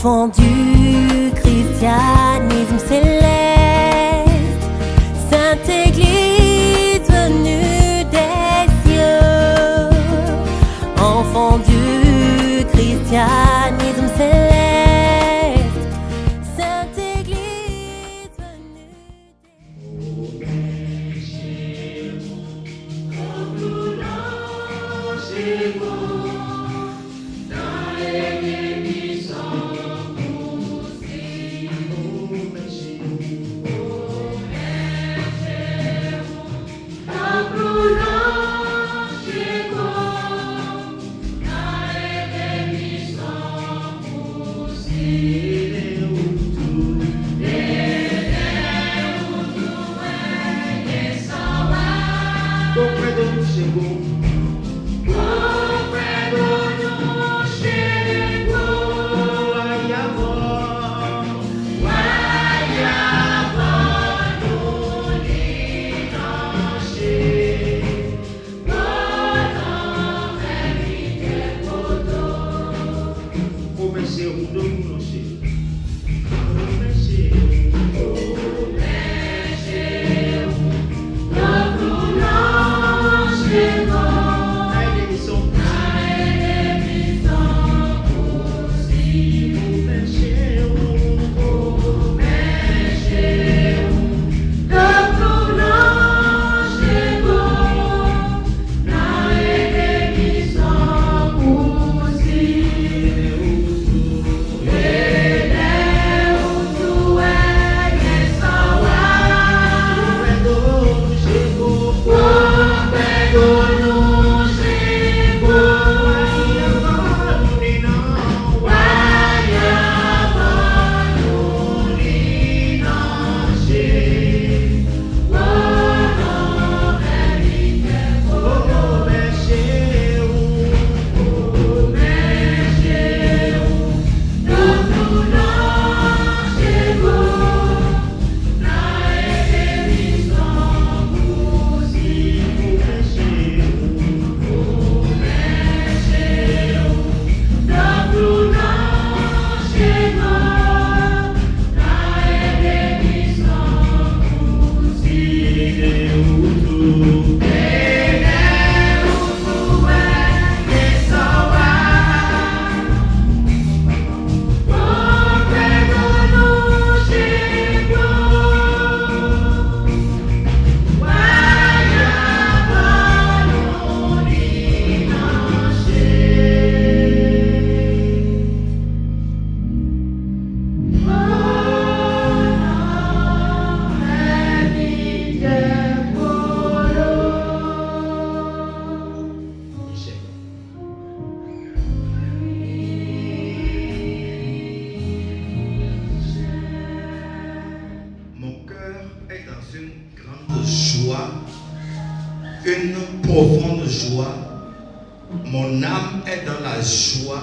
enfant du christianisme céleste, Sainte Église venue des cieux, enfant du christianisme céleste, Sainte Église venue des cieux. Une profonde joie. Mon âme est dans la joie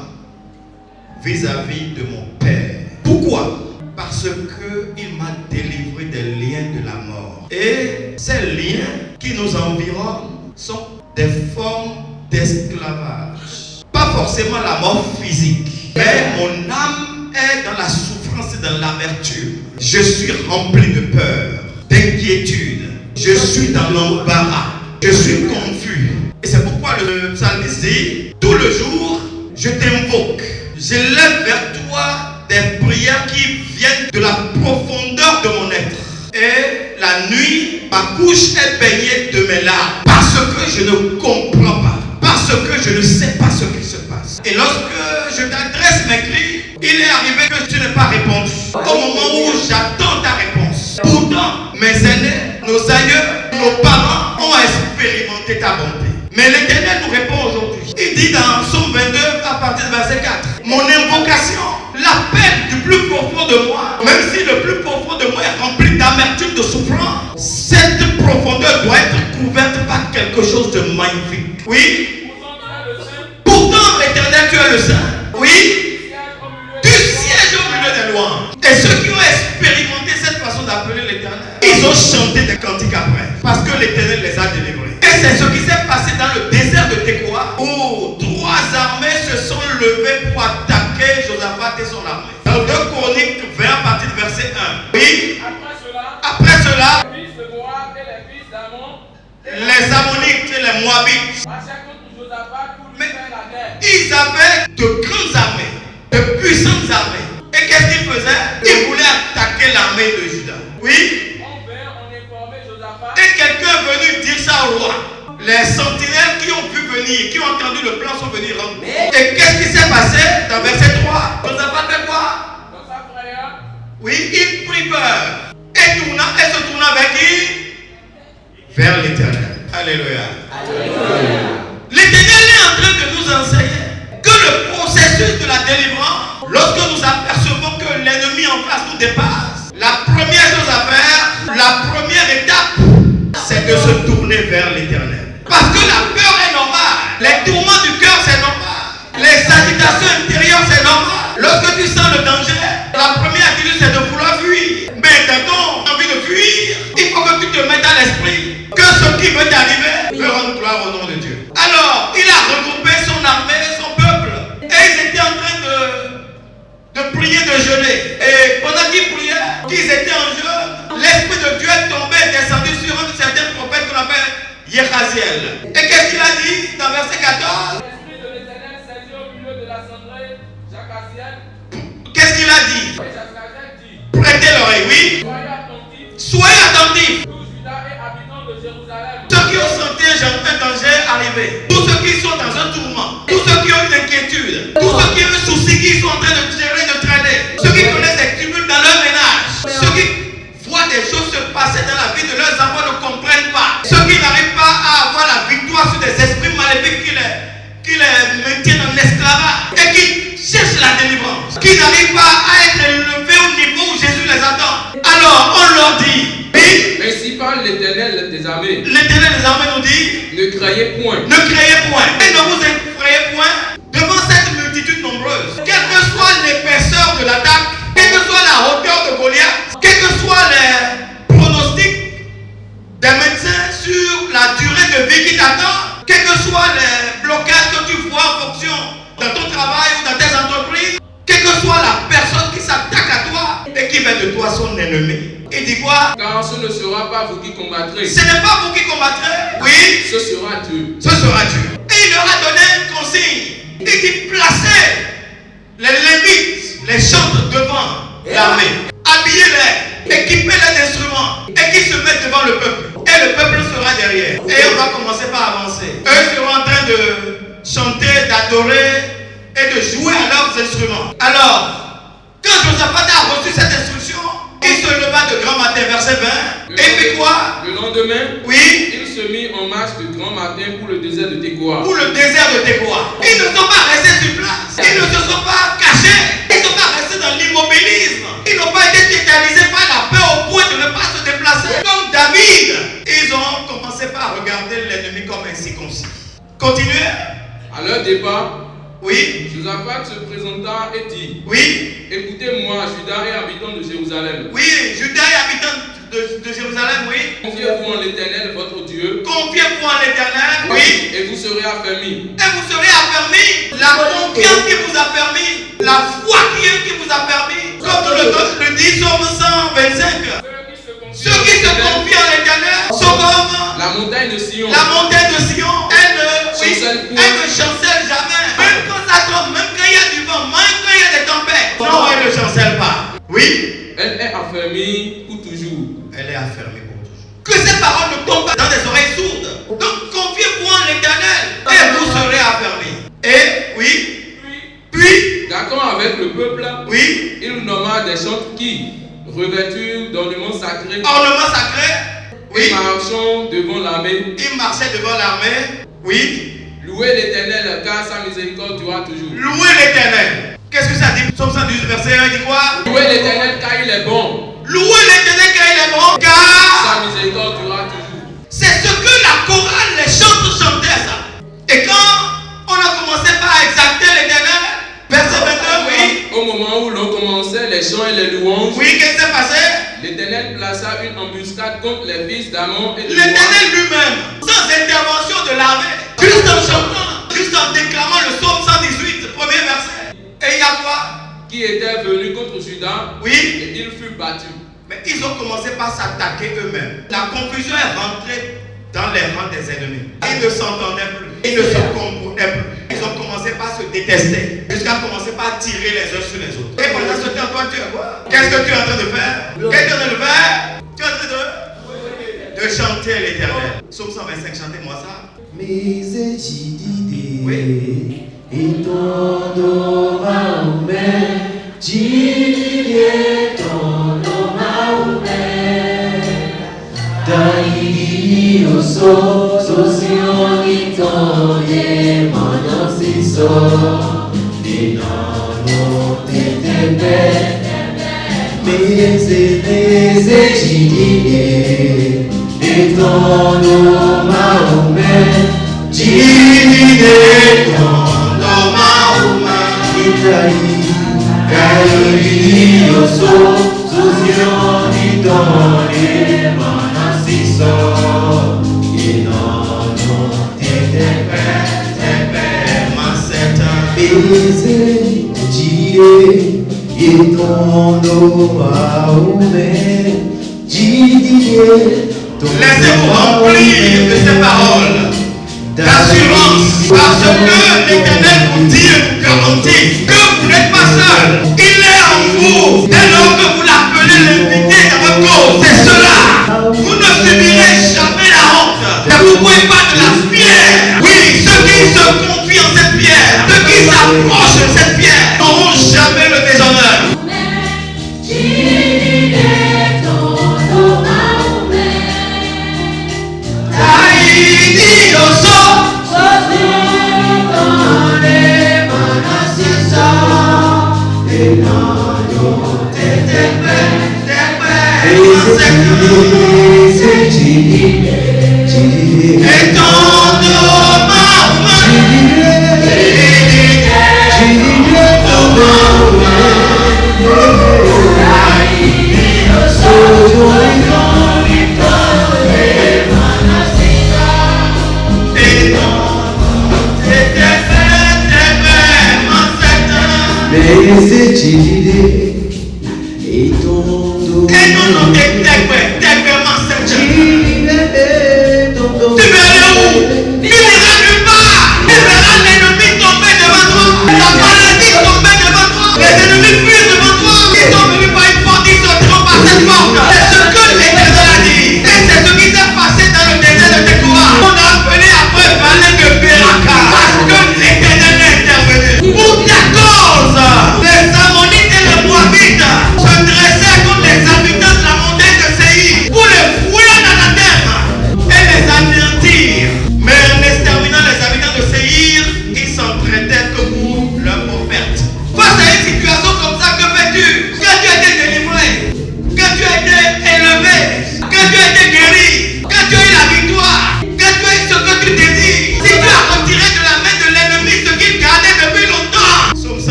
vis-à-vis de mon Père. Pourquoi? Parce qu'il m'a délivré des liens de la mort. Et ces liens qui nous environnent sont des formes d'esclavage. Pas forcément la mort physique, mais mon âme est dans la souffrance et dans l'amertume. Je suis rempli de peur, d'inquiétude. Je suis dans l'embarras. Je suis confus. Et c'est pourquoi le psalmiste dit: tout le jour, je t'invoque. J'élève vers toi des prières qui viennent de la profondeur de mon être. Et la nuit, ma couche est baignée de mes larmes. Parce que je ne comprends pas. Parce que je ne sais pas ce qui se passe. Et lorsque je t'adresse mes cris, il est arrivé que tu n'aies pas répondu. Au moment où j'attends ta réponse. Pourtant, mes aînés, nos aïeux, nos parents ont expérimenté ta bonté. Mais l'Éternel nous répond aujourd'hui. Il dit dans Psaume 22 à partir du verset 4: mon invocation, l'appel du plus profond de moi, même si le plus profond de moi est rempli d'amertume, de souffrance, cette profondeur doit être couverte par quelque chose de magnifique. Oui. Pourtant, l'Éternel, tu es le Saint. Oui. Tu sièges au milieu des louanges. Et ceux qui ont expérimenté cette façon d'appeler l'Éternel, ils ont chanté des cantiques après. Parce que l'Éternel les a délivrés. Et c'est ce qui s'est passé dans le désert de Tekoa, où 3 armées se sont levées pour attaquer Josaphat et son armée. Dans de Moab et les fils d'Ammon les Ammonites et les Moabites, marchaient contre Josaphat pour lui Mais- faire la guerre. ils avaient de grandes armées, de puissantes armées. Et qu'est-ce qu'ils faisaient? Ils voulaient attaquer l'armée de Juda. Oui. On vint en informer Josaphat. Et quelqu'un est venu dire ça au roi. Les sentinelles qui ont pu venir, qui ont entendu le plan sont venus rendre. Et qu'est-ce qui s'est passé dans verset 3? Josaphat fait quoi? Dans sa frayeur, Oui, il prit peur. Et se tourna vers qui? Vers l'Éternel. Alléluia. L'Éternel est en train de nous enseigner que le processus de la délivrance, lorsque nous apercevons que l'ennemi en face nous dépasse, la première chose à faire, la première étape, c'est de se tourner vers l'Éternel. Parce que la peur est normale. Les tourments du cœur, c'est normal. Les agitations intérieures, c'est normal. Lorsque tu sens le danger, la première attitude, c'est de vouloir fuir. Mais dans ton envie de fuir, il faut que tu te mettes à l'esprit que ce qui veut t'arriver veut rendre gloire au nom de Dieu. Alors, il a regroupé son armée, son peuple. Et ils étaient en train de prier, de jeûner. Et pendant qu'ils priaient, qu'ils étaient en jeûne, l'Esprit de Dieu est tombé, descendu sur un certain prophète qu'on appelle Yéhaziel. Et qu'est-ce qu'il a dit dans verset 14? l'esprit de l'Éternel saisit au milieu de l'assemblée Jacaziel. Qu'est-ce qu'il a dit? Et Jacaziel dit, Prêtez l'oreille, oui. soyez attentifs, Soyez attentifs. tous Judas et habitants de Jérusalem. Ceux qui ont senti un danger arriver, tous ceux qui sont dans un tourment, tous ceux qui ont une inquiétude, tous ceux qui ont un souci qui sont en train de gérer, de traîner, ceux qui connaissent des tumultes dans leur ménage, ceux qui voient des choses se passer dans la vie de leurs enfants ne comprennent pas, ceux qui n'arrivent pas à avoir la victoire sur des esprits maléfiques qui les maintiennent en esclavage et qui cherchent la délivrance, qui n'arrivent pas à être élevés au niveau où Jésus les attend. Alors on leur dit, oui, Ainsi parle l'Éternel des armées. l'Éternel des armées nous dit, Ne craignez point. ne craignez point et ne vous effrayez point devant cette multitude nombreuse. Quelle que soit l'épaisseur de l'attaque, quelle que soit la hauteur de Goliath, quels que soient les pronostics des médecins sur la durée de vie qui t'attend, quels que soient les blocages que tu vois en fonction dans ton travail ou dans tes entreprises, quelle que soit la personne qui s'attaque à toi et qui fait de toi son ennemi. Il dit quoi? Car ce ne sera pas vous qui combattrez. Ce n'est pas vous qui combattrez. Oui. Ce sera Dieu. Ce sera Dieu. Et il leur a donné une consigne. Il dit placez les Lévites, les chantres devant l'armée. Habillez-les, équipez-les d'instruments et qu'ils se mettent devant le peuple. Et le peuple sera derrière. Et on va commencer par avancer. Eux seront en train de chanter, d'adorer et de jouer à leurs instruments. Alors, quand Josaphat a reçu cette instruction, il se leva de grand matin, verset 20. Et fait quoi? Le lendemain, Oui. il se mit en marche de grand matin pour le désert de Tekoa. Pour le désert de Tekoa. Ils ne sont pas restés sur place. Ils ne se sont pas cachés. Ils ne sont pas restés dans l'immobilisme. Ils n'ont pas été tétanisés par la peur au point de ne pas se déplacer. Comme David, ils ont commencé par regarder l'ennemi comme un circoncis. Continuez. À leur départ, Oui. Josaphat se présenta et dit, Oui. écoutez-moi, Judas et habitants de Jérusalem. Oui. Judas et habitants de Jérusalem, oui. Confiez-vous en l'Éternel, votre Dieu. Confiez-vous en l'Éternel. Oui. Et vous serez affermis. Et vous serez affermis. La confiance qui vous a permis, la foi qui vous a permis, comme le dit Somme 125. Ceux qui se confient en l'Éternel sont comme la montagne de Sion. la montagne de Sion. Elle ne chancelle jamais. Même quand ça tombe, même quand il y a du vent, même quand il y a des tempêtes. Non, elle ne chancelle pas. Oui. Elle est affermie pour toujours. Elle est affermie pour toujours. Que ces paroles ne tombent pas dans des oreilles sourdes. Donc confiez-vous en l'Éternel et vous serez affermis. Et oui. Puis, d'accord avec le peuple, oui. il nomma des chantres qui, revêtus d'ornements sacrés, Ornement sacré. Oui. marchant devant l'armée. Il marchait devant l'armée. Oui. Louez l'Éternel, car sa miséricorde durera toujours. Louez l'Éternel. Qu'est-ce que ça dit? Psaume 118, verset 1, il dit quoi? Louez l'Éternel, car il est bon. Louez l'Éternel car il est bon. Car Sa miséricorde durera toujours. c'est ce que la chorale, les chantres chantaient ça. Et quand on a commencé par exalter l'Éternel, verset 22, oui. Au moment où l'on commençait les chants et les louanges, Oui, qu'est-ce qui s'est passé? l'Éternel plaça une embuscade contre les fils d'Ammon et de Moab. L'Éternel lui-même, sans intervention de l'armée, juste en chantant, juste en déclamant le psaume 118, premier verset. Et il y a quoi? qui était venu contre Judas, Oui. et il fut battu. Mais ils ont commencé par s'attaquer eux-mêmes. La confusion est rentrée dans les rangs des ennemis. Ils ne s'entendaient plus. Ils ne se comprenaient plus. Ils ont commencé par se détester. Jusqu'à commencer par tirer les uns sur les autres. Et pendant ce temps, toi, tu es quoi? Qu'est-ce que tu es en train de faire? Qu'est-ce que tu es en train de faire? Tu es en train de chanter l'Éternel. Psaume 125, chantez-moi ça. Mais Oui. et ton nom Jidide ton nom Daini oso sosioni tonye manosiso Inano tetepe Meze jidide et ton nom Jidide ton nom Daini oso sosioni tonye manosiso Inano tetepe Meze jidide et ton nom Laissez-vous remplir de ces paroles d'assurance, parce que l'Éternel vous dit et vous garantit que vous n'êtes pas seul. Il est en vous. Dès lors que vous l'appelez, l'invité dans votre cause, c'est cela. Vous ne subirez jamais la honte. Ne vous pouvez pas de la pierre. Oui, ceux qui se confient en cette pierre, ceux qui s'approchent de cette pierre, n'auront jamais le déshonneur.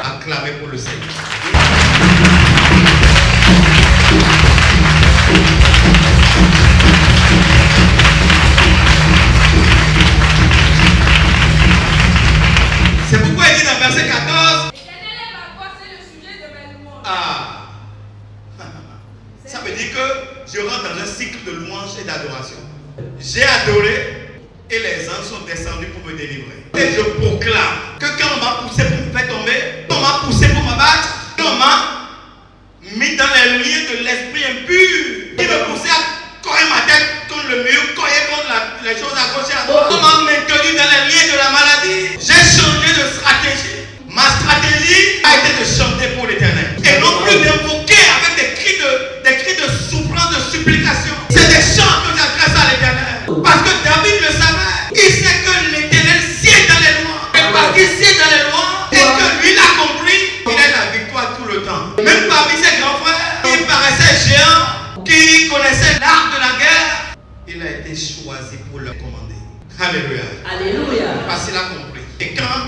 Acclamez pour le Seigneur. C'est pourquoi il dit dans verset 14. Ah. Ça veut dire que je rentre dans un cycle de louange et d'adoration. J'ai adoré et les anges sont descendus pour me délivrer. Et je proclame que quand on m'a poussé pour me faire tomber, on m'a poussé pour m'abattre, on m'a mis dans les liens de l'esprit impur, qui me poussait à coller ma tête contre le mur, coller contre les choses à gauche et à droite. On m'a maintenu dans les liens de la maladie. J'ai changé de stratégie. Ma stratégie a été de chanter pour l'Éternel. Et non plus d'invoquer avec des cris de souffrance, de supplication. C'est des chants que j'adresse à l'Éternel. Parce que David le savait. Il sait que l'Éternel sied dans les lois. Et parce qu'il sied dans les lois, et que lui l'a compris, il a la victoire tout le temps. Même parmi ses grands frères, qui paraissaient géants, qui connaissaient l'art de la guerre, il a été choisi pour leur commander. Alléluia. Alléluia. Parce qu'il a compris. Et quand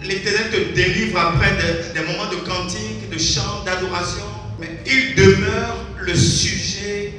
l'Éternel te délivre après des moments de cantique, de chant, d'adoration, mais il demeure le sujet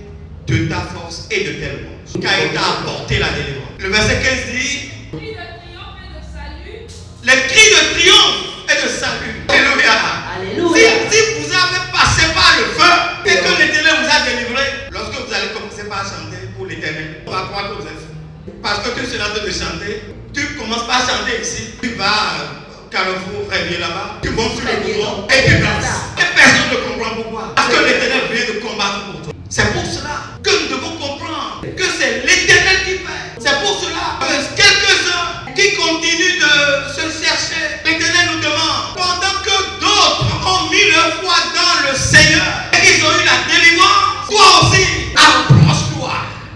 de ta force et de tes louanges. Car il t'a apporté la délivrance. Le verset 15 dit, Cri de triomphe et de salut. les cris de triomphe et de salut. Alléluia. Alléluia. Si vous avez passé par le feu et que l'Éternel vous a délivré, lorsque vous allez commencer par chanter pour l'Éternel, on va croire que vous êtes fou. Parce que tu seras en train de chanter, tu commences par chanter ici, tu vas au Carrefour, Réveiller là-bas, tu montes sur le boulot et tu danses. Et personne ne comprend pourquoi. Parce que l'Éternel vient de combattre pour toi. C'est pour cela que nous devons comprendre que c'est l'Éternel qui fait. C'est pour cela que quelques-uns qui continuent de se chercher, l'Éternel nous demande, pendant que d'autres ont mis leur foi dans le Seigneur et qu'ils ont eu la délivrance, toi aussi, approche-toi.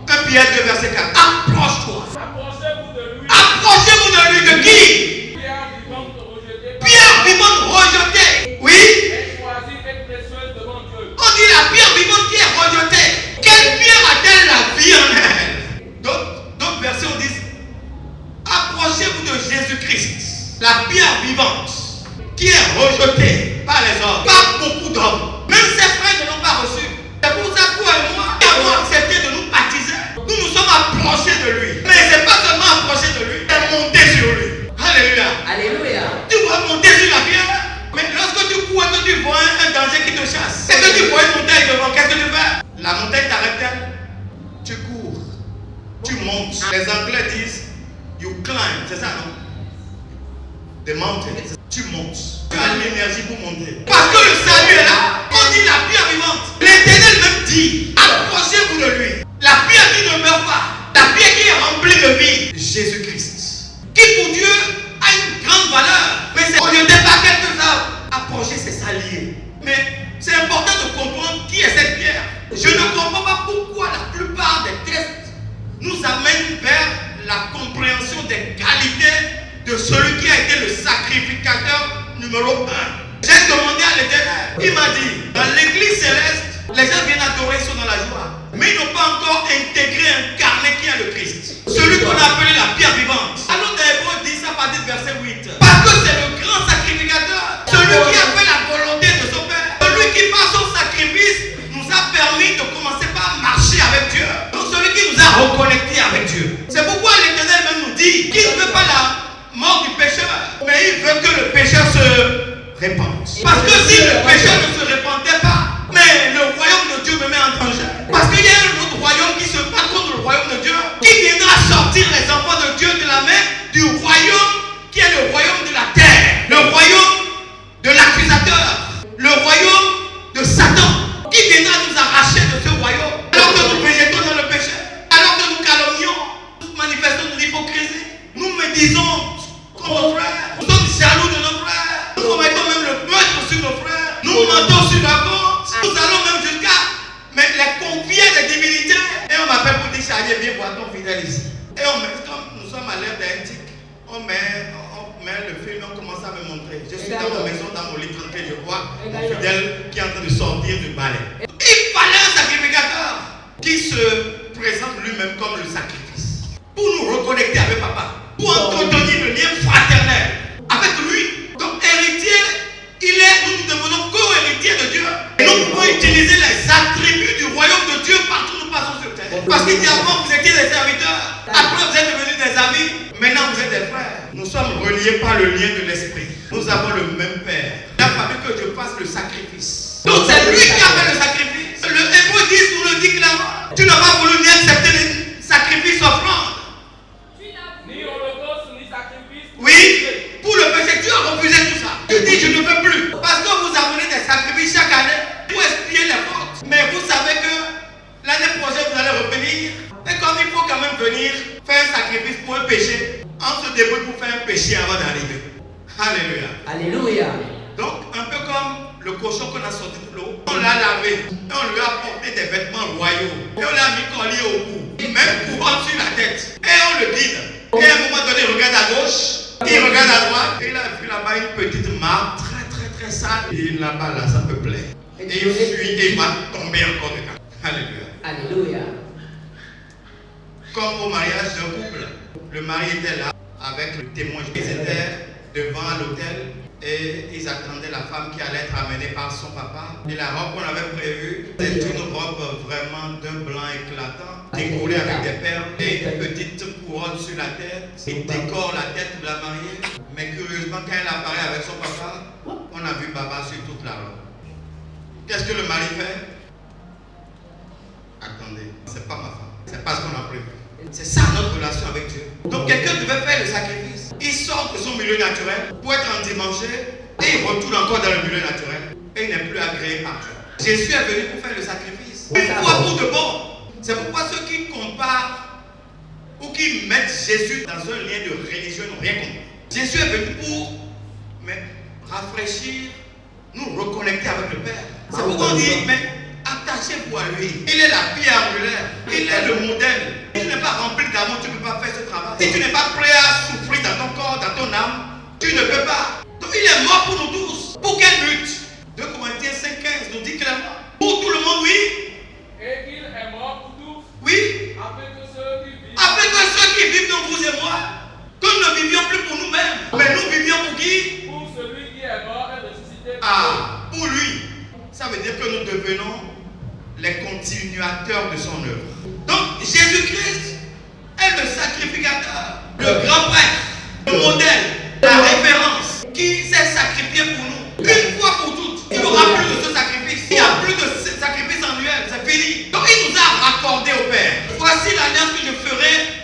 1 Pierre 2 verset 4. Approche-toi. Approchez-vous de lui. Approchez-vous de lui. De qui? Pierre vivante rejetée. Pierre vivante rejetée. Oui. Et choisie et précieuse devant Dieu. On dit la pierre vivante qui est rejetée. Quelle pierre a-t-elle la vie en elle? D'autres versions disent, approchez-vous de Jésus-Christ, la pierre vivante qui est rejetée par les hommes, par beaucoup d'hommes. Même ses frères ne l'ont pas reçu. C'est pour ça que toi et moi, nous avons accepté de nous baptiser. Nous nous sommes approchés de lui. Mais c'est pas seulement approcher de lui, c'est monter sur lui. Alléluia. Alléluia. Tu vas monter sur la pierre. Mais lorsque tu cours et que tu vois un danger qui te chasse, et que tu vois une montagne devant, qu'est-ce que tu fais? La montagne t'arrête-t-elle? Tu cours, tu montes. Les Anglais disent you climb, c'est ça non? The mountain. Tu montes. Tu as l'énergie pour monter. Parce que le salut est là. On dit la pierre vivante. L'Éternel même dit, approchez-vous de lui. La pierre qui ne meurt pas. La pierre qui est remplie de vie. Jésus-Christ. Qui pour Dieu a une grande valeur. Mais c'est rejeté par quelques hommes. Approcher, c'est s'allier. Mais c'est important de comprendre qui est cette pierre. Je ne comprends pas pourquoi la plupart des tests nous amènent vers la compréhension des qualités de celui qui a été le sacrificateur numéro 1. J'ai demandé à l'Éternel. Il m'a dit, dans l'église céleste, les gens viennent adorer, ils sont dans la joie. Mais ils n'ont pas encore intégré, incarné qui est le Christ. Celui qu'on a appelé la pierre vivante. Alors dans Hébreux 10 à partir du verset 8. Parce que c'est le grand sacrificateur. Celui qui a fait la volonté de son Père. Celui qui par son sacrifice nous a permis de commencer par marcher avec Dieu. Donc celui qui nous a reconnectés avec Dieu. C'est pourquoi l'Éternel même nous dit qu'il ne veut pas la mort du pécheur, mais il veut que le pécheur se répande. Parce que si le pécheur ne se répandait pas, mais le royaume de Dieu me met en danger. Parce qu'il y a un autre royaume qui se bat contre le royaume de Dieu, qui viendra sortir les enfants de Dieu de la main du royaume qui est le royaume de la terre, le royaume de l'accusateur, le royaume de Satan, qui viendra nous arracher de ce royaume. Alors que nous végétons dans le péché, alors que nous calomnions, nous manifestons de l'hypocrisie, nous médisons nos frères, nous sommes jaloux de nos frères, nous commettons même le meurtre sur nos frères, nous mentons sur la compte, nous allons même jusqu'à les confier des divinités. Et on m'appelle pour dire, Charlie, viens voir ton fidèle ici. Et on met, comme nous sommes à l'ère d'un tic, on met le film, on commence à me montrer. Je suis dans ma maison, dans mon lit tranquille, je vois mon fidèle qui est en train de sortir du balai. Il fallait un sacrificateur qui se présente lui-même comme le sacrifice pour nous reconnecter avec Papa, pour entretenir le lien fraternel avec lui. Donc héritier, nous devenons co-héritiers de Dieu. Et nous pouvons utiliser les attributs du royaume de Dieu partout où nous passons sur terre. Parce qu'il dit avant vous étiez des serviteurs, après vous êtes devenus des amis, maintenant vous êtes des frères. Nous sommes reliés par le lien de l'esprit. Nous avons le même Père. Il a fallu que je fasse le sacrifice. Donc c'est lui qui a fait le sacrifice. Le Hébreu 10 nous le dit clairement. Tu n'as pas voulu ni accepter les sacrifices offrandes. Ni holocauste, ni sacrifice. Oui, pour le péché, tu as refusé tout ça. Tu dis je ne veux plus. Parce que vous amenez des sacrifices chaque année pour expier les fautes. Mais vous savez que l'année prochaine vous allez revenir. Et comme il faut quand même venir faire un sacrifice pour un péché, on se débrouille pour faire un péché avant d'arriver. Alléluia. Alléluia. Donc un peu comme le cochon qu'on a sorti de l'eau, on l'a lavé. Et on lui a porté des vêtements royaux. Et on l'a mis collier au cou. Même couronne sur la tête. Et on le guide. Et à un moment donné, il regarde à gauche, il regarde à droite, et il a vu là-bas une petite mare très sale. Et là-bas, là, ça me plaît. Et il fuit et il va tomber encore dedans. Alléluia. Alléluia. Comme au mariage d'un couple, le mari était là avec le témoin. Ils étaient devant l'autel et ils attendaient la femme qui allait être amenée par son papa. Et la robe qu'on avait prévue, c'était une robe vraiment d'un blanc éclatant. décoré avec des perles et une petite couronne sur la tête. Il décore la tête de la mariée. Mais curieusement, quand elle apparaît avec son papa, on a vu Baba sur toute la robe. Qu'est-ce que le mari fait? Attendez, c'est pas ma femme. C'est pas ce qu'on a prévu. C'est ça notre relation avec Dieu. Donc quelqu'un devait faire le sacrifice. Il sort de son milieu naturel pour être endimanché et il retourne encore dans le milieu naturel et il n'est plus agréé par Dieu. Jésus est venu pour faire le sacrifice. Une fois pour de bon. C'est pourquoi ceux qui comparent ou qui mettent Jésus dans un lien de religion n'ont rien compris. Jésus est venu pour rafraîchir, nous reconnecter avec le Père. C'est pourquoi on dit, mais attachez-vous à lui. Il est la pierre angulaire. Il est le modèle. Si tu n'es pas rempli d'amour, tu ne peux pas faire ce travail. Si tu n'es pas prêt à souffrir dans ton corps, dans ton âme, tu ne peux pas. Donc il est mort pour nous tous. Pour quel but? 2 Corinthiens 5,15 nous dit clairement. Pour tout le monde, oui. Et qu'il est mort pour tous. Oui. Afin que ceux qui vivent. Afin que ceux qui vivent dans vous et moi, que nous ne vivions plus pour nous-mêmes, mais nous vivions pour qui? Pour celui qui est mort et ressuscité. Ah, pour lui. Ça veut dire que nous devenons les continuateurs de son œuvre. Donc Jésus-Christ est le sacrificateur, le grand prêtre, le modèle, la référence qui s'est sacrifié pour nous. Une fois pour toutes, il n'y aura plus de ce sacrifice. Il n'y a plus de ce sacrifice annuel, c'est fini. Donc il nous a raccordés au Père. Voici l'alliance que je ferai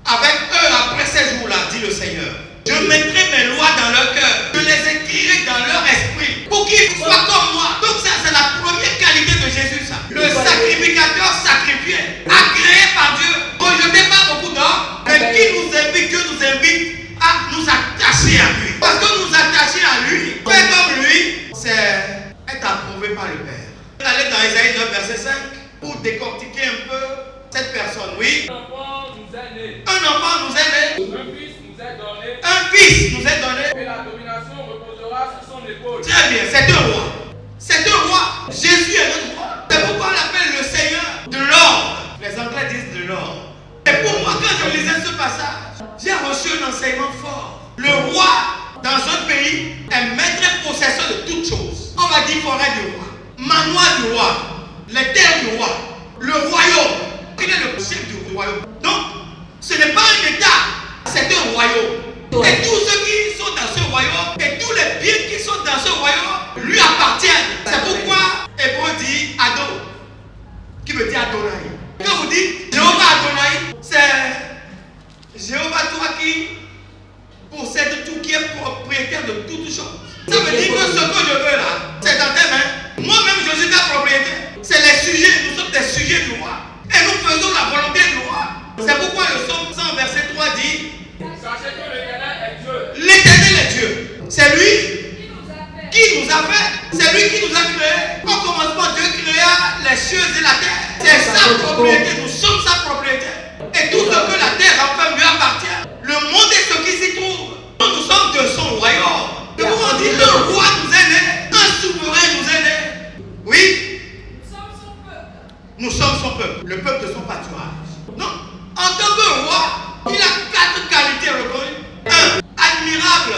avec eux après ces jours-là, dit le Seigneur. Je mettrai mes lois dans leur cœur. Je les écrirai dans leur esprit pour qu'ils soient comme moi. Donc ça, c'est la première qualité de Jésus, ça. Le sacrificateur sacrifié, agréé par Dieu, rejeté par beaucoup d'hommes, mais qui nous invite, Dieu nous invite à nous attacher à lui. Parce que nous attacher à lui, faire comme lui, c'est être approuvé par le Père. Allez dans Isaïe 9, verset 5, pour décortiquer un peu cette personne, oui. Un enfant nous est né. Un enfant nous est né. Un fils nous est donné. Un fils nous est donné. Et la domination reposera sur son épaule. Très bien, c'est un roi. C'est un roi. Jésus est notre roi. C'est pourquoi on l'appelle le Seigneur de l'ordre. Les Anglais disent de l'ordre. Et pour moi, quand je lisais ce passage, j'ai reçu un enseignement fort. Le roi, dans un pays, est maître et possesseur de toutes choses. On va dire forêt du roi, manoir du roi, les terres du roi, le royaume. Il est le chef du royaume. Donc, ce n'est pas un État, c'est un royaume. Et tous ceux qui sont dans ce royaume, et tous les biens qui sont dans ce royaume, lui appartiennent. C'est pourquoi Hébreu dit Ado, qui veut dire Adonai. Quand vous dites Jéhovah Adonai, c'est Jéhovah toi qui possède tout, qui est propriétaire de toutes choses. Ça veut dire que ce que je veux là, c'est dans tes mains. Moi-même, je suis ta propriété. C'est les sujets, nous sommes des sujets du roi. Et nous faisons la volonté du roi. C'est pourquoi le psaume 100, verset 3 dit Sachez que l'Éternel est Dieu. L'éternel est Dieu. C'est lui qui nous a fait. C'est lui qui nous a créés. Au commencement, Dieu créa les cieux et la terre. C'est sa propriété. Nous sommes sa propriété. Et tout ce que la terre enfin lui appartient. Le monde et ce qui s'y trouve. Nous sommes de son royaume. Et vous on dit un roi nous est né. Un souverain nous est né. Oui. Nous sommes son peuple. Le peuple de son pâturage. Non. En tant que roi, il a 4 qualités reconnues. 1. Admirable.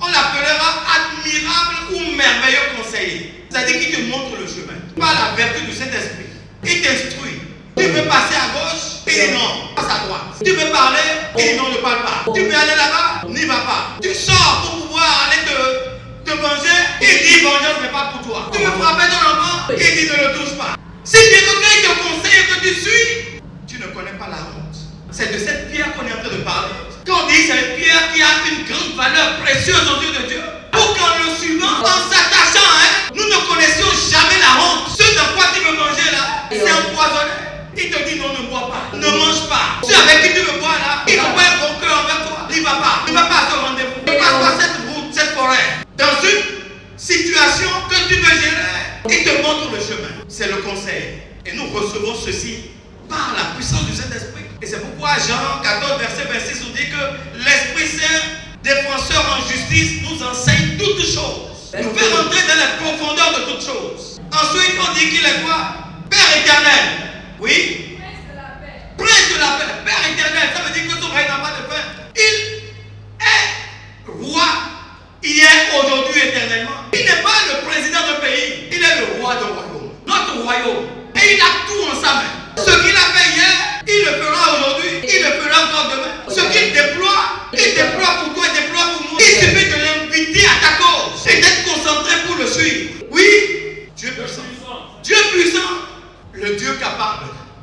On l'appellera admirable ou merveilleux conseiller. C'est-à-dire qu'il te montre le chemin. Par la vertu du Saint-Esprit. Il t'instruit. Tu veux passer à gauche, il dit non, passe à droite. Tu veux parler, il dit non, ne parle pas. Tu veux aller là-bas, n'y va pas. Tu sors pour pouvoir aller te venger, il dit vengeance n'est pas pour toi. Tu veux frapper ton enfant, il dit ne le touche pas. Si quelqu'un te conseille que tu suis, tu ne connais pas la honte. C'est de cette pierre qu'on est en train de parler. Quand on dit c'est une pierre qui a une grande valeur précieuse aux yeux de Dieu, pour qu'en le suivant, en s'attachant à elle, nous ne connaissions jamais la honte. Ce de quoi tu veux manger là, c'est empoisonné. Il te dit non, ne bois pas, ne mange pas. Ceux avec qui tu veux boire là, ils n'ont pas un bon cœur envers toi. Il ne va pas, il ne va pas à ce rendez-vous. Il ne passe pas cette route, cette forêt. Dans une situation que tu veux gérer, il te montre le chemin. C'est le conseil. Et nous recevons ceci par la puissance du Saint-Esprit. Et c'est pourquoi Jean 14, verset 26 nous dit que l'Esprit Saint, défenseur en justice, nous enseigne toutes choses. Nous fait rentrer dans la profondeur de toutes choses. Ensuite, on dit qu'il est quoi? Père éternel. Oui. Prince de la paix. Père éternel. Ça veut dire que son règne n'a pas de fin. Il est roi hier, aujourd'hui, éternellement. Il n'est pas le président d'un pays. Il est le roi d'un royaume. Notre royaume. Et il a tout en sa main.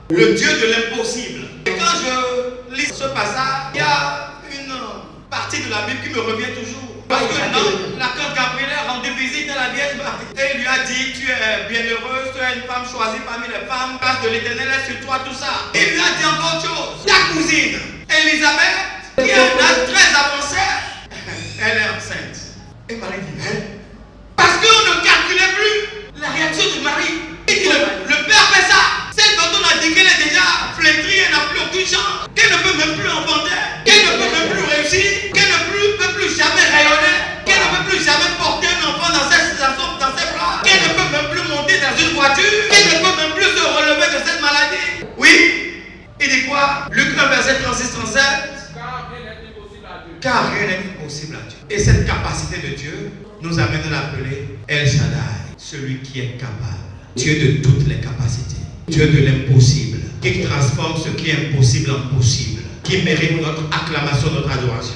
Le Dieu de l'impossible. Et quand je lis ce passage, il y a une partie de la Bible qui me revient toujours. Parce que l'archange Gabriel a rendu visite à la Vierge Marie. Et il lui a dit, tu es bienheureuse, tu es une femme choisie parmi les femmes, grâce de l'Éternel est sur toi, tout ça. Il lui a dit encore autre chose. Ta cousine, Élisabeth, qui a un âge très avancé, elle est enceinte. Et Marie dit, hein? Parce qu'on ne calculait plus la réaction de Marie. Il dit, le père fait ça. Celle dont on a dit qu'elle est déjà flétrie, elle n'a plus aucune chance, qu'elle ne peut même plus enfanter, qu'elle ne peut même plus réussir, qu'elle ne peut plus jamais rayonner, qu'elle ne peut plus jamais porter un enfant dans ses bras, qu'elle ne peut même plus monter dans une voiture, qu'elle ne peut même plus se relever de cette maladie. Oui, il dit quoi? Luc 1, verset 36-37. Car rien n'est impossible à Dieu. Car rien n'est impossible à Dieu. Et cette capacité de Dieu nous amène à l'appeler El Shaddai, celui qui est capable. Dieu de toutes les capacités. Dieu de l'impossible, qui transforme ce qui est impossible en possible, qui mérite notre acclamation, notre adoration.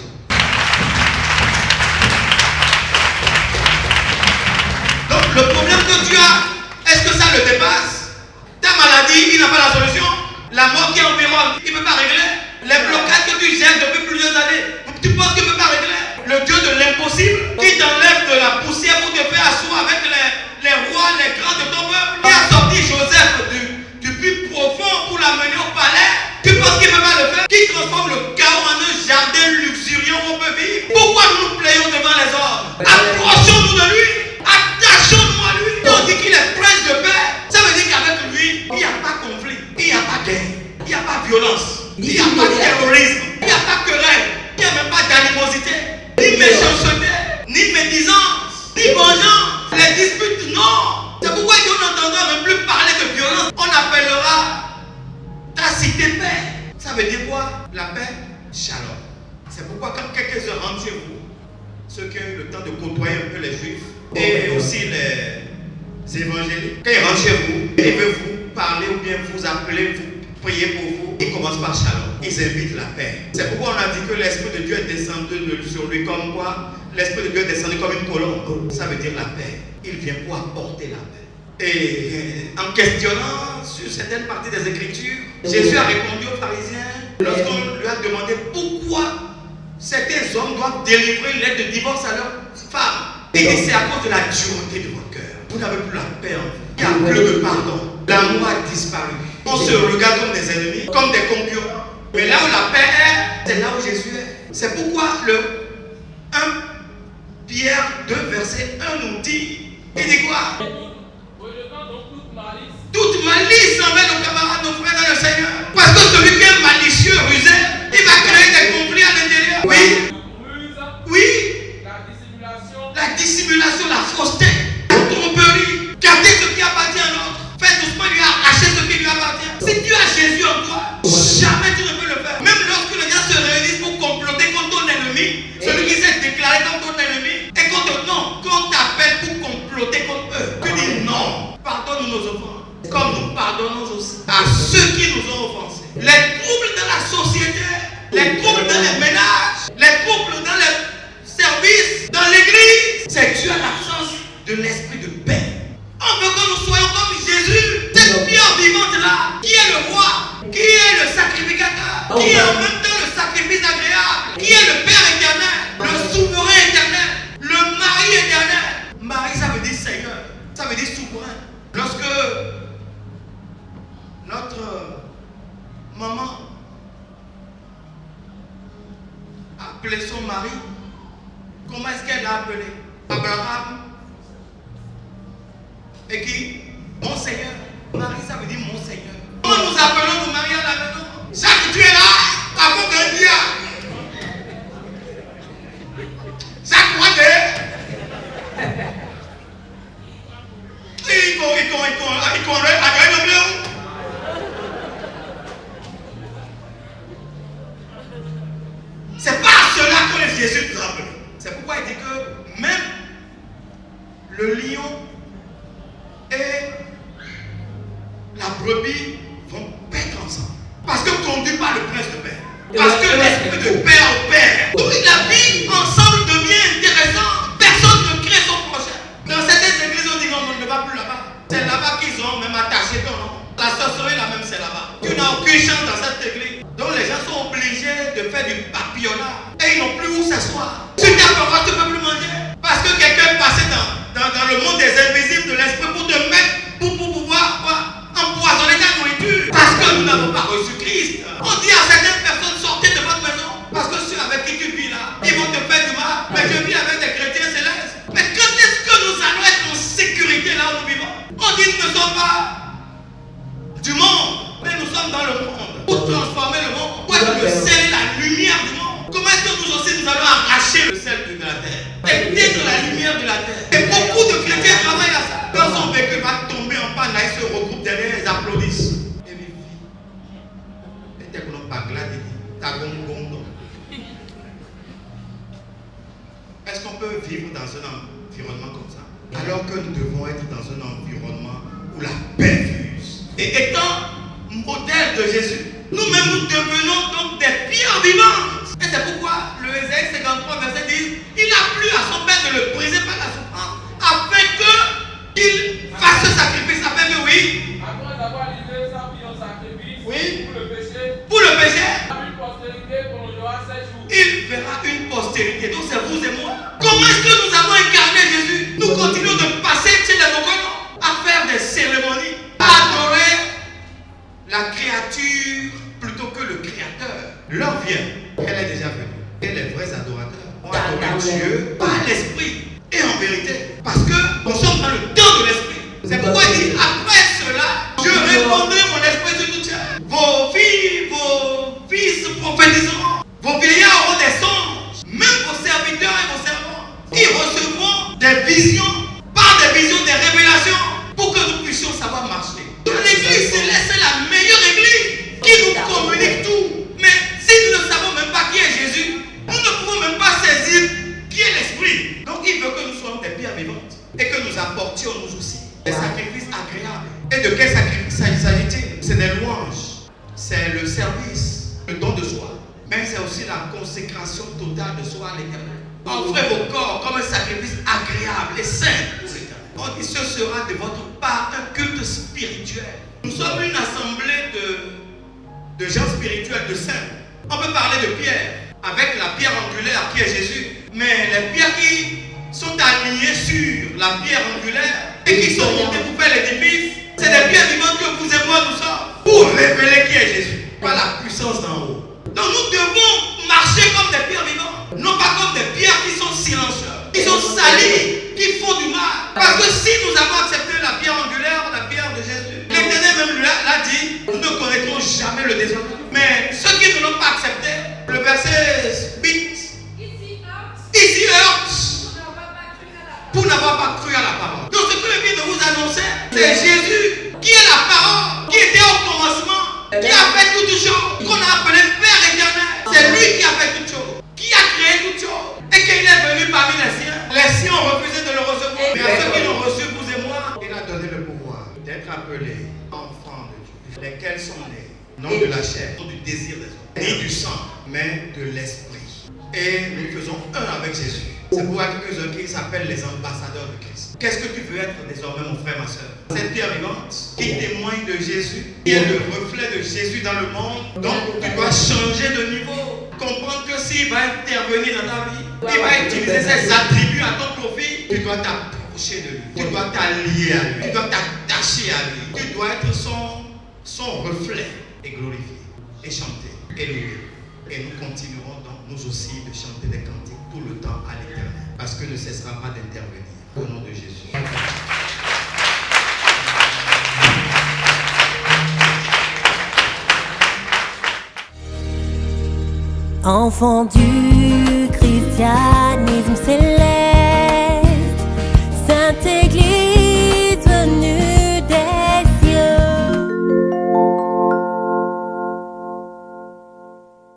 Donc le problème que tu as, est-ce que ça le dépasse? Ta maladie, il n'a pas la solution. La mort qui environne, il ne peut pas régler. Les blocages que tu gères depuis plusieurs années, tu penses qu'il ne peut pas régler? Le Dieu de l'impossible, qui t'enlève de la poussière pour te faire asseoir avec les rois, les grands de ton peuple, qui a sorti Joseph du puits profond pour l'amener au palais. Tu penses qu'il ne peut pas le faire? Qui transforme le chaos en un jardin luxuriant où on peut vivre? Pourquoi nous nous plaignons devant les hommes? Approchons-nous de lui, attachons-nous à lui. On dit qu'il est prince de paix. Ça veut dire qu'avec lui, il n'y a pas conflit, il n'y a pas guerre, il n'y a pas violence, il n'y a pas terrorisme, il n'y a pas querelle, il n'y a même pas d'animosité, ni méchanceté, ni médisance, ni vengeance, les disputes, non. C'est pourquoi on n'entendra même plus parler de violence. On appellera ta cité paix. Ça veut dire quoi? La paix, shalom. C'est pourquoi quand quelqu'un se rend chez vous, ceux qui ont eu le temps de côtoyer un peu les juifs et aussi les évangéliques, quand ils rentrent chez vous, ils veulent vous parler ou bien vous appeler, vous prier pour vous, ils commencent par shalom. Ils invitent la paix. C'est pourquoi on a dit que l'Esprit de Dieu est descendu sur lui comme quoi? L'Esprit de Dieu est descendu comme une colombe. Ça veut dire la paix. Il vient pour apporter la paix. Et en questionnant sur certaines parties des Écritures, Jésus a répondu aux pharisiens lorsqu'on lui a demandé pourquoi certains hommes doivent délivrer une lettre de divorce à leur femme. Et il dit c'est à cause de la dureté de votre cœur. Vous n'avez plus la paix en vous. Il n'y a plus de pardon. L'amour a disparu. On se regarde comme des ennemis, comme des concurrents. Mais là où la paix est, c'est là où Jésus est. C'est pourquoi le 1 Pierre 2 verset 1 nous dit, il dit quoi? Rejetant donc toute malice. Toute malice envers nos camarades, nos frères dans le Seigneur. Parce que celui qui est malicieux, rusé, il va créer des conflits à l'intérieur. Oui. Ruse. Oui. La dissimulation. La dissimulation, la fausseté, la tromperie. Garder ce qui appartient à l'autre. Fais doucement lui arracher ce qui lui appartient. Si tu as Jésus en toi, jamais tu ne peux le faire. Même lorsque les gens se réunissent pour comploter contre ton ennemi, celui qui s'est déclaré comme ton ennemi, et qu'on t'appelle pour comploter contre eux, tu dis non, pardonne-nous nos offenses, comme nous pardonnons aussi à ceux qui nous ont offensés. Les troubles de la société, les troubles dans les ménages, les troubles dans les services, dans l'église, c'est dû à l'absence de l'esprit de paix. On veut que nous soyons comme Jésus, cette pierre vivante là, qui est le roi, qui est le sacrificateur, qui est en même temps le sacrifice agréable, qui est le Père éternel, le souverain éternel, le mari éternel. Mari, ça veut dire Seigneur, ça veut dire souverain. Lorsque notre maman appelait son mari, comment est-ce qu'elle l'a appelé? Abraham. Et qui? Mon Seigneur. Marie, ça veut dire mon Seigneur. Comment nous appelons nos maris à la maison? Jacques, tu es là? Avant d'un dia. Jacques, moi, c'est pas cela que Jésus nous appelle. C'est pourquoi il dit que même le lion et la brebis vont paître ensemble. Parce que conduit par le prince de paix. Parce que l'esprit de paix opère. Donc la vie ensemble devient intéressante. Personne ne crée son prochain. Dans certaines églises, on dit non, on ne va plus là-bas. C'est là-bas qu'ils ont même attaché ton nom. La sorcellerie là même, c'est là-bas. Tu sommes pas du monde, mais nous sommes dans le monde. Pour transformer le monde, pour être le sel et la lumière du monde. Comment est-ce que nous aussi nous allons arracher le sel de la terre, éteindre la lumière de la terre? Et beaucoup de chrétiens travaillent à ça. Quand son véhicule va tomber en panne, là, ils se regroupent derrière, ils applaudissent. Et puis, peut-être que l'on parle là, est-ce qu'on peut vivre dans un environnement comme ça? Alors que nous devons être dans un environnement où la paix fuse. Et étant modèle de Jésus, nous-mêmes nous devenons donc des pierres vivantes. Et c'est pourquoi le Ésaïe 53 verset dit, il a plu à son père de le briser par la souffrance, afin qu'il fasse ce sacrifice, afin que oui. Après avoir livré sa vie en sacrifice, Oui. pour le péché, Pour le péché, une postérité prolongera 7 jours. il verra une postérité. Donc c'est vous et moi. Comment est-ce que nous avons incarné Jésus? Nous continuons de passer chez les Mokono à faire des cérémonies, à adorer la créature plutôt que le créateur. L'heure vient, elle est déjà venue. Et les vrais adorateurs vont adorer Dieu par l'esprit et en vérité. Parce que nous sommes dans le temps de l'esprit. C'est pourquoi il dit, après cela, je répandrai mon esprit sur toute chair. Vos filles, vos fils prophétiseront. Vos vieillards auront des songes. Même vos serviteurs et vos servants. Ils recevront des visions, par des visions, des révélations, pour que nous puissions savoir marcher. L'église céleste, c'est la meilleure église qui nous communique tout. Mais si nous ne savons même pas qui est Jésus, nous ne pouvons même pas saisir qui est l'Esprit. Donc il veut que nous soyons des pierres vivantes et que nous apportions nous aussi des sacrifices agréables. Et de quel sacrifice s'agit-il? C'est des louanges, c'est le service, le don de soi, mais c'est aussi la consécration totale de soi à l'Éternel. Offrez vos corps comme un sacrifice agréable et saint pour l'Éternel. Donc ce sera de votre part un culte spirituel. Nous sommes une assemblée de gens spirituels, de saints. On peut parler de pierre avec la pierre angulaire qui est Jésus, mais les pierres qui sont alignées sur la pierre angulaire et qui sont montées pour faire l'édifice, c'est des pierres vivantes que vous et moi nous sommes pour révéler qui est Jésus par la puissance d'en haut. Donc nous devons marcher comme des pierres vivantes, non pas comme des pierres qui sont silencieuses, qui sont salies, qui font du mal. Parce que si nous avons accepté la pierre angulaire, la pierre de Jésus, l'Éternel même l'a dit, nous ne connaîtrons jamais le désordre. Mais ceux qui ne l'ont pas accepté, le verset 8, ici heurte pour n'avoir pas cru à la parole. Donc ce que je viens de vous annoncer, c'est Jésus qui est la parole, qui était au commencement, qui a fait toutes choses, qu'on a appelé Père éternel. C'est lui qui a fait toutes choses, qui a créé toutes choses, et qu'il est venu parmi les siens. Les siens ont refusé de le recevoir, mais à ceux qui l'ont reçu, vous et moi, il a donné le pouvoir d'être appelés enfants de Dieu, lesquels sont nés, non de la chair, non du désir des hommes, ni du sang, mais de l'esprit. Et nous faisons un avec Jésus. C'est pour quelques-uns qui s'appellent les ambassadeurs de Christ. Qu'est-ce que tu veux être désormais, mon frère, ma soeur? Cette pierre vivante qui témoigne de Jésus, qui est le reflet de Jésus dans le monde. Donc tu dois changer de niveau. Comprendre que s'il va intervenir dans ta vie, il va utiliser ses attributs à ton profit. Tu dois t'approcher de lui. Tu dois t'allier à lui. Tu dois t'attacher à lui. Tu dois être son reflet et glorifier et chanter et louer. Et nous continuerons donc nous aussi de chanter des cantiques tout le temps à l'Éternel, parce que ne cessera pas d'intervenir. Au nom de Jésus. Enfant du christianisme